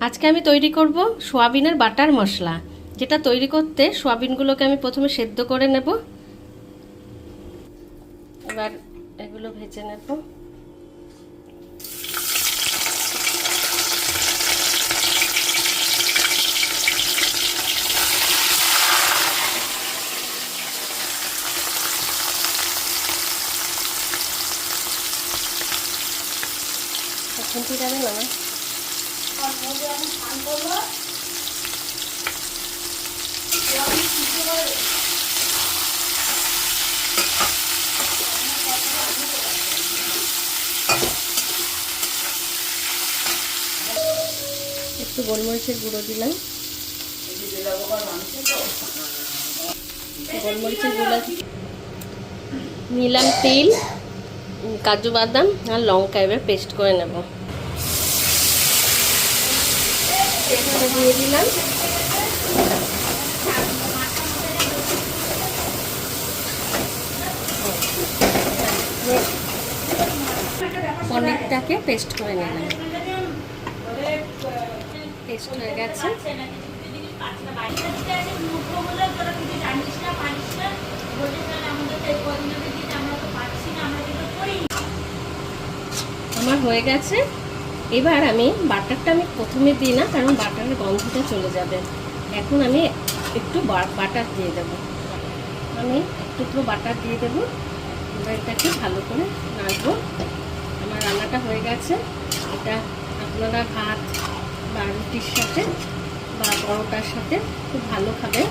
আজকে আমি তৈরি করব সোয়াবিনের বাটার মশলা। যেটা তৈরি করতে সোয়াবিনগুলোকে আমি প্রথমে সেদ্ধ করে নেব, এবার এগুলো ভেজে নেব। এখন কি যাবে না একটু গোলমরিচের গুঁড়ো দিলাম, গোলমরিচের গুঁড়ো নিলাম, তেল, কাজু বাদাম আর লঙ্কা এবার পেস্ট করে নেব। পেস্টটা দিয়ে দিলাম, পনিরটাকে পেস্ট করে নিলাম। পেস্ট হয়ে গেছে। আমার হয়ে গেছে। এবার আমি বাটারটা প্রথমে দিই না, কারণ বাটারের গন্ধটা চলে যাবে। এখন আমি একটু বাটার দিয়ে দেব। আমি একটু বাটার দিয়ে দেবো। এবার এটাকে ভালো করে নাড়বো। আমার রান্নাটা হয়ে গেছে। এটা আপনারা ভাত বা রুটির সাথে বা পরোটার সাথে খুব ভালো খাবে।